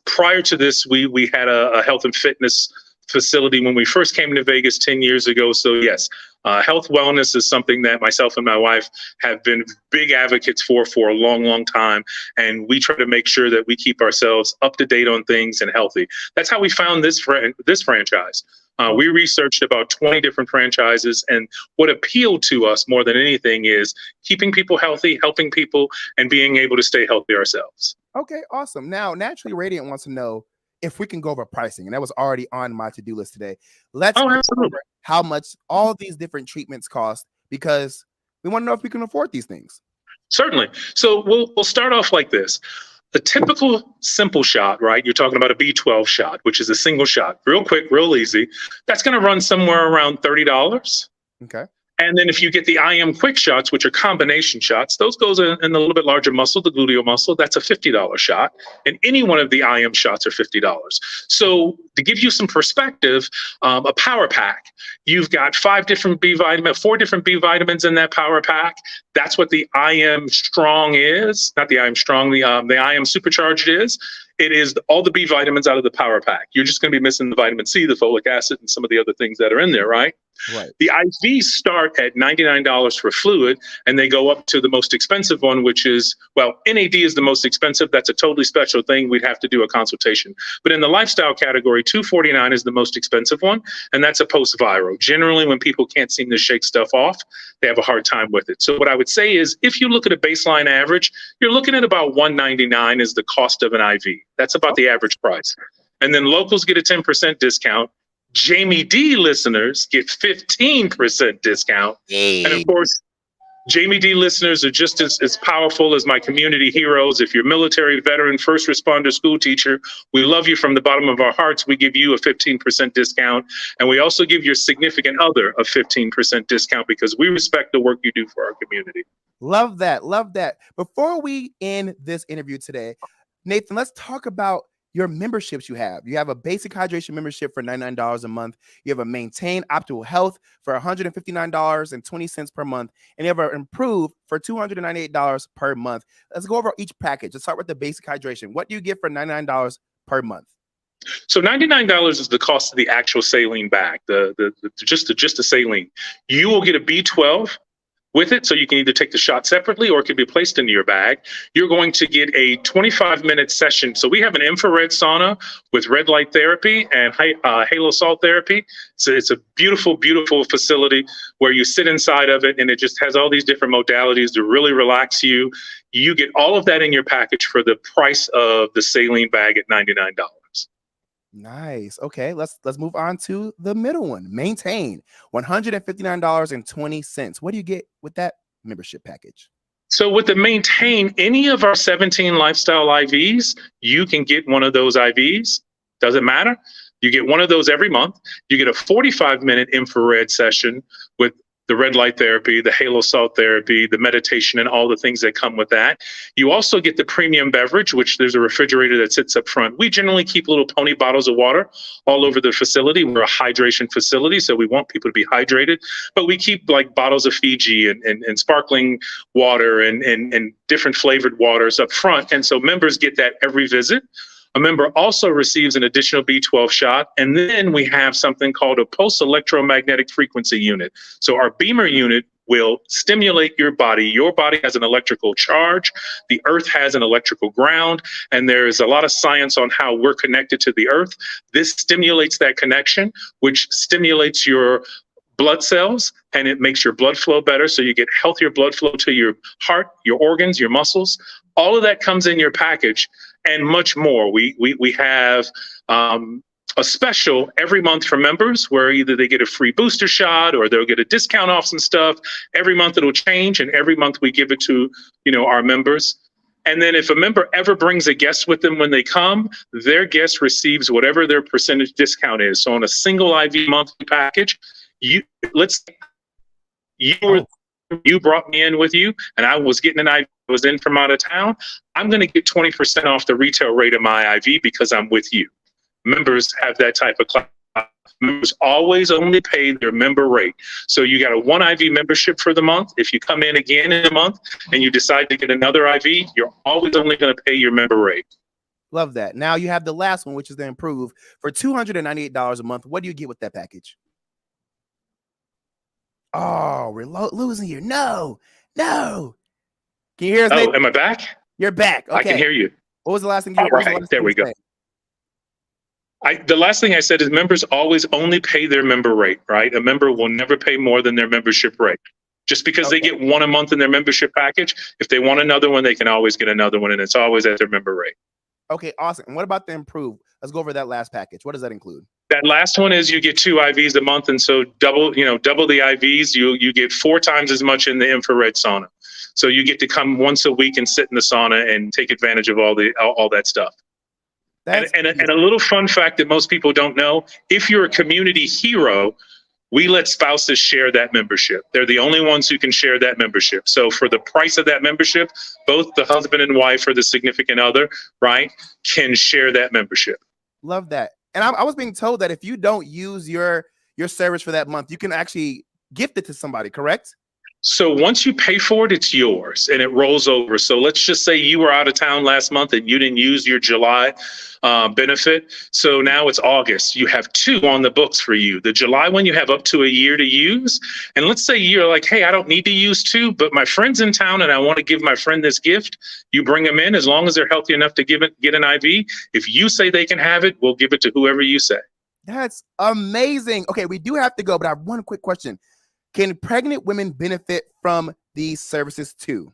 Prior to this, we had a health and fitness facility when we first came to Vegas 10 years ago. So yes, health wellness is something that myself and my wife have been big advocates for a long, long time. And we try to make sure that we keep ourselves up to date on things and healthy. That's how we found this franchise. We researched about 20 different franchises, and what appealed to us more than anything is keeping people healthy, helping people, and being able to stay healthy ourselves. Okay, awesome. Now, Naturally Radiant wants to know if we can go over pricing, and that was already on my to-do list today. Let's go over how much all these different treatments cost, because we want to know if we can afford these things. Certainly. So we'll start off like this. The typical simple shot, right? You're talking about a B12 shot, which is a single shot, real quick, real easy. That's going to run somewhere around $30. Okay. And then if you get the IM quick shots, which are combination shots, those goes in a little bit larger muscle, the gluteal muscle, that's a $50 shot. And any one of the IM shots are $50. So to give you some perspective, a power pack, you've got 4 different B vitamins in that power pack. That's what the IM Strong is. Not the IM Strong, the IM Supercharged is. It is all the B vitamins out of the power pack. You're just going to be missing the vitamin C, the folic acid, and some of the other things that are in there, right? Right. The IVs start at $99 for fluid, and they go up to the most expensive one, which is, well, NAD is the most expensive. That's a totally special thing. We'd have to do a consultation. But in the lifestyle category, $249 is the most expensive one, and that's a post-viral. Generally, when people can't seem to shake stuff off, they have a hard time with it. So what I would say is, if you look at a baseline average, you're looking at about $199 is the cost of an IV. That's about the average price. And then locals get a 10% discount. Jaime Dee listeners get 15% discount. And of course, Jaime Dee listeners are just as powerful as my community heroes. If you're military, veteran, first responder, school teacher, we love you from the bottom of our hearts. We give you a 15% discount. And we also give your significant other a 15% discount because we respect the work you do for our community. Love that. Love that. Before we end this interview today, Nathan, let's talk about your memberships you have. You have a basic hydration membership for $99 a month. You have a maintain optimal health for $159.20 per month. And you have an improve for $298 per month. Let's go over each package. Let's start with the basic hydration. What do you get for $99 per month? So $99 is the cost of the actual saline bag, just a saline. You will get a B12 with it, so you can either take the shot separately or it can be placed into your bag. You're going to get a 25-minute session. So we have an infrared sauna with red light therapy and halo salt therapy. So it's a beautiful, beautiful facility where you sit inside of it, and it just has all these different modalities to really relax you. You get all of that in your package for the price of the saline bag at $99. Nice. Okay, let's move on to the middle one. Maintain, $159.20. What do you get with that membership package? So with the Maintain, any of our 17 lifestyle IVs, you can get one of those IVs. Doesn't matter. You get one of those every month. You get a 45-minute infrared session with the red light therapy, the halo salt therapy, the meditation, and all the things that come with that. You also get the premium beverage, which there's a refrigerator that sits up front. We generally keep little pony bottles of water all over the facility. We're a hydration facility, so we want people to be hydrated. But we keep like bottles of Fiji and sparkling water and different flavored waters up front. And so members get that every visit. A member also receives an additional B12 shot, and then we have something called a pulse electromagnetic frequency unit. So our beamer unit will stimulate your body. Your body has an electrical charge. The earth has an electrical ground, and there is a lot of science on how we're connected to the earth. This stimulates that connection, which stimulates your blood cells, and it makes your blood flow better. So you get healthier blood flow to your heart, your organs, your muscles. All of that comes in your package and much more. We have a special every month for members where either they get a free booster shot or they'll get a discount off some stuff. Every month it'll change, and every month we give it to, our members. And then if a member ever brings a guest with them when they come, their guest receives whatever their percentage discount is. So on a single IV monthly package, you brought me in with you, and I was getting an IV, was in from out of town, I'm going to get 20% off the retail rate of my IV because I'm with you. Members have that type of class. Members always only pay their member rate. So you got a 1 IV membership for the month. If you come in again in a month and you decide to get another IV, you're always only going to pay your member rate. Love that. Now you have the last one, which is the Improve for $298 a month. What do you get with that package? Oh, we're losing you. No. Can you hear us? Oh, am I back? You're back. Okay. I can hear you. What was the last thing you All right, there we go. The last thing I said is members always only pay their member rate, right? A member will never pay more than their membership rate. Just because they get one a month in their membership package, if they want another one, they can always get another one, and it's always at their member rate. Okay, awesome. And what about the Improve? Let's go over that last package. What does that include? That last one is you get 2 IVs a month, and so double the IVs. You get 4 times as much in the infrared sauna. So you get to come once a week and sit in the sauna and take advantage of all that stuff. And a little fun fact that most people don't know: if you're a community hero, we let spouses share that membership. They're the only ones who can share that membership. So for the price of that membership, both the husband and wife or the significant other, right, can share that membership. Love that. And I was being told that if you don't use your service for that month, you can actually gift it to somebody, correct? So once you pay for it, it's yours and it rolls over. So let's just say you were out of town last month and you didn't use your July benefit. So now it's August. You have 2 on the books for you. The July one, you have up to a year to use. And let's say you're like, hey, I don't need to use 2, but my friend's in town and I want to give my friend this gift. You bring them in as long as they're healthy enough to get an IV. If you say they can have it, we'll give it to whoever you say. That's amazing. Okay, we do have to go, but I have one quick question. Can pregnant women benefit from these services too?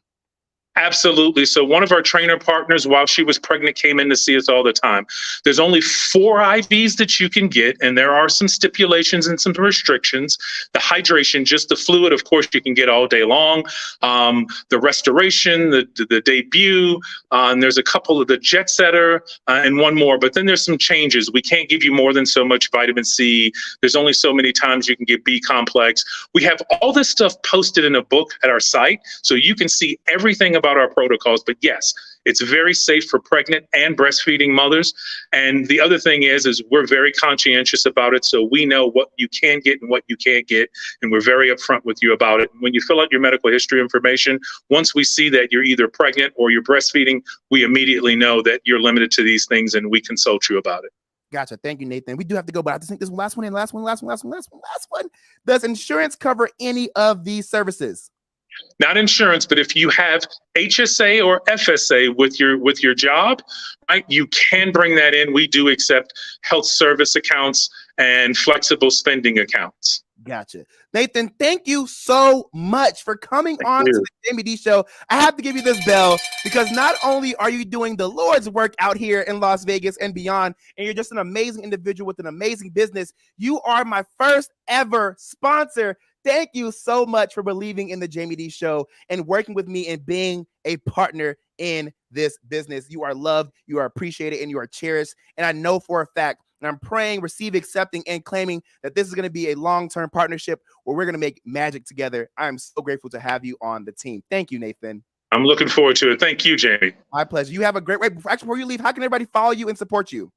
Absolutely. So one of our trainer partners, while she was pregnant, came in to see us all the time. There's only 4 IVs that you can get, and there are some stipulations and some restrictions. The hydration, just the fluid, of course, you can get all day long. The restoration, the debut, and there's a couple of the jet setter and one more. But then there's some changes. We can't give you more than so much vitamin C. There's only so many times you can get B complex. We have all this stuff posted in a book at our site, so you can see everything about our protocols. But yes, it's very safe for pregnant and breastfeeding mothers. And the other thing is we're very conscientious about it. So we know what you can get and what you can't get. And we're very upfront with you about it. When you fill out your medical history information, once we see that you're either pregnant or you're breastfeeding, we immediately know that you're limited to these things and we consult you about it. Gotcha. Thank you, Nathan. We do have to go, but I just think this last one. Does insurance cover any of these services? Not insurance, but if you have HSA or FSA with your job, right, you can bring that in. We do accept health service accounts and flexible spending accounts. Gotcha. Nathan, thank you so much for coming on to the Jaime Dee Show. I have to give you this bell because not only are you doing the Lord's work out here in Las Vegas and beyond, and you're just an amazing individual with an amazing business, you are my first ever sponsor. Thank you so much for believing in the Jaime Dee Show and working with me and being a partner in this business. You are loved, you are appreciated, and you are cherished. And I know for a fact, and I'm praying, receiving, accepting, and claiming that this is going to be a long-term partnership where we're going to make magic together. I'm so grateful to have you on the team. Thank you, Nathan. I'm looking forward to it. Thank you, Jamie. My pleasure. You have a great way. Actually, before you leave, how can everybody follow you and support you?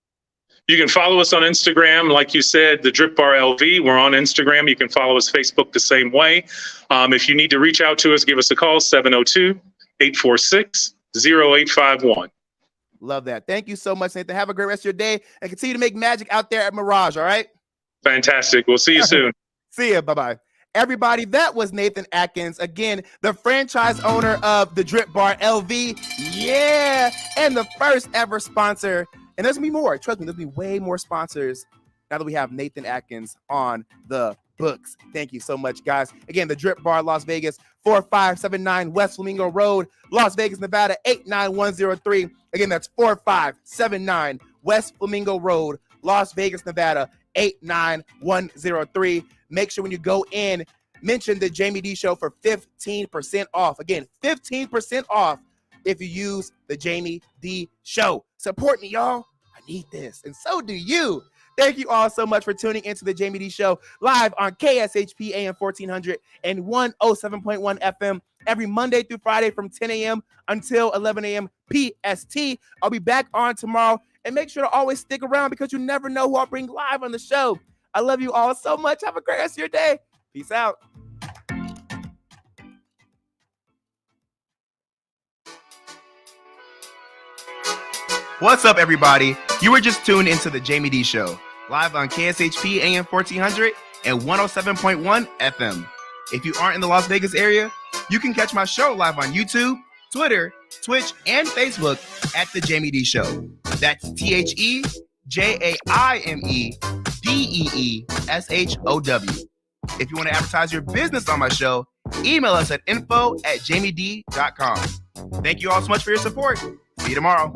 You can follow us on Instagram, like you said, the DRIPBar LV. We're on Instagram. You can follow us Facebook the same way. If you need to reach out to us, give us a call, 702-846-0851. Love that. Thank you so much, Nathan. Have a great rest of your day and continue to make magic out there at Mirage, all right? Fantastic. We'll see you soon. See ya. Bye-bye. Everybody, that was Nathan Atkins. Again, the franchise owner of the DRIPBar LV. Yeah. And the first ever sponsor. And there's going to be more. Trust me, there's going to be way more sponsors now that we have Nathan Atkins on the books. Thank you so much, guys. Again, the DRIPBar Las Vegas, 4579 West Flamingo Road, Las Vegas, Nevada, 89103. Again, that's 4579 West Flamingo Road, Las Vegas, Nevada, 89103. Make sure when you go in, mention the Jaime Dee Show for 15% off. Again, 15% off if you use the Jaime Dee Show. Support me, y'all. I need this, and so do you. Thank you all so much for tuning into the Jaime Dee Show live on KSHP AM 1400 and 107.1 FM every Monday through Friday from 10 a.m. until 11 a.m. PST. I'll be back on tomorrow, and make sure to always stick around because you never know who I'll bring live on the show. I love you all so much. Have a great rest of your day. Peace out. What's up, everybody? You were just tuned into the Jaime Dee Show, live on KSHP AM 1400 and 107.1 FM. If you aren't in the Las Vegas area, you can catch my show live on YouTube, Twitter, Twitch, and Facebook at the Jaime Dee Show. That's TheJaimedEeshow. If you want to advertise your business on my show, email us at info@jamiedee.com. Thank you all so much for your support. See you tomorrow.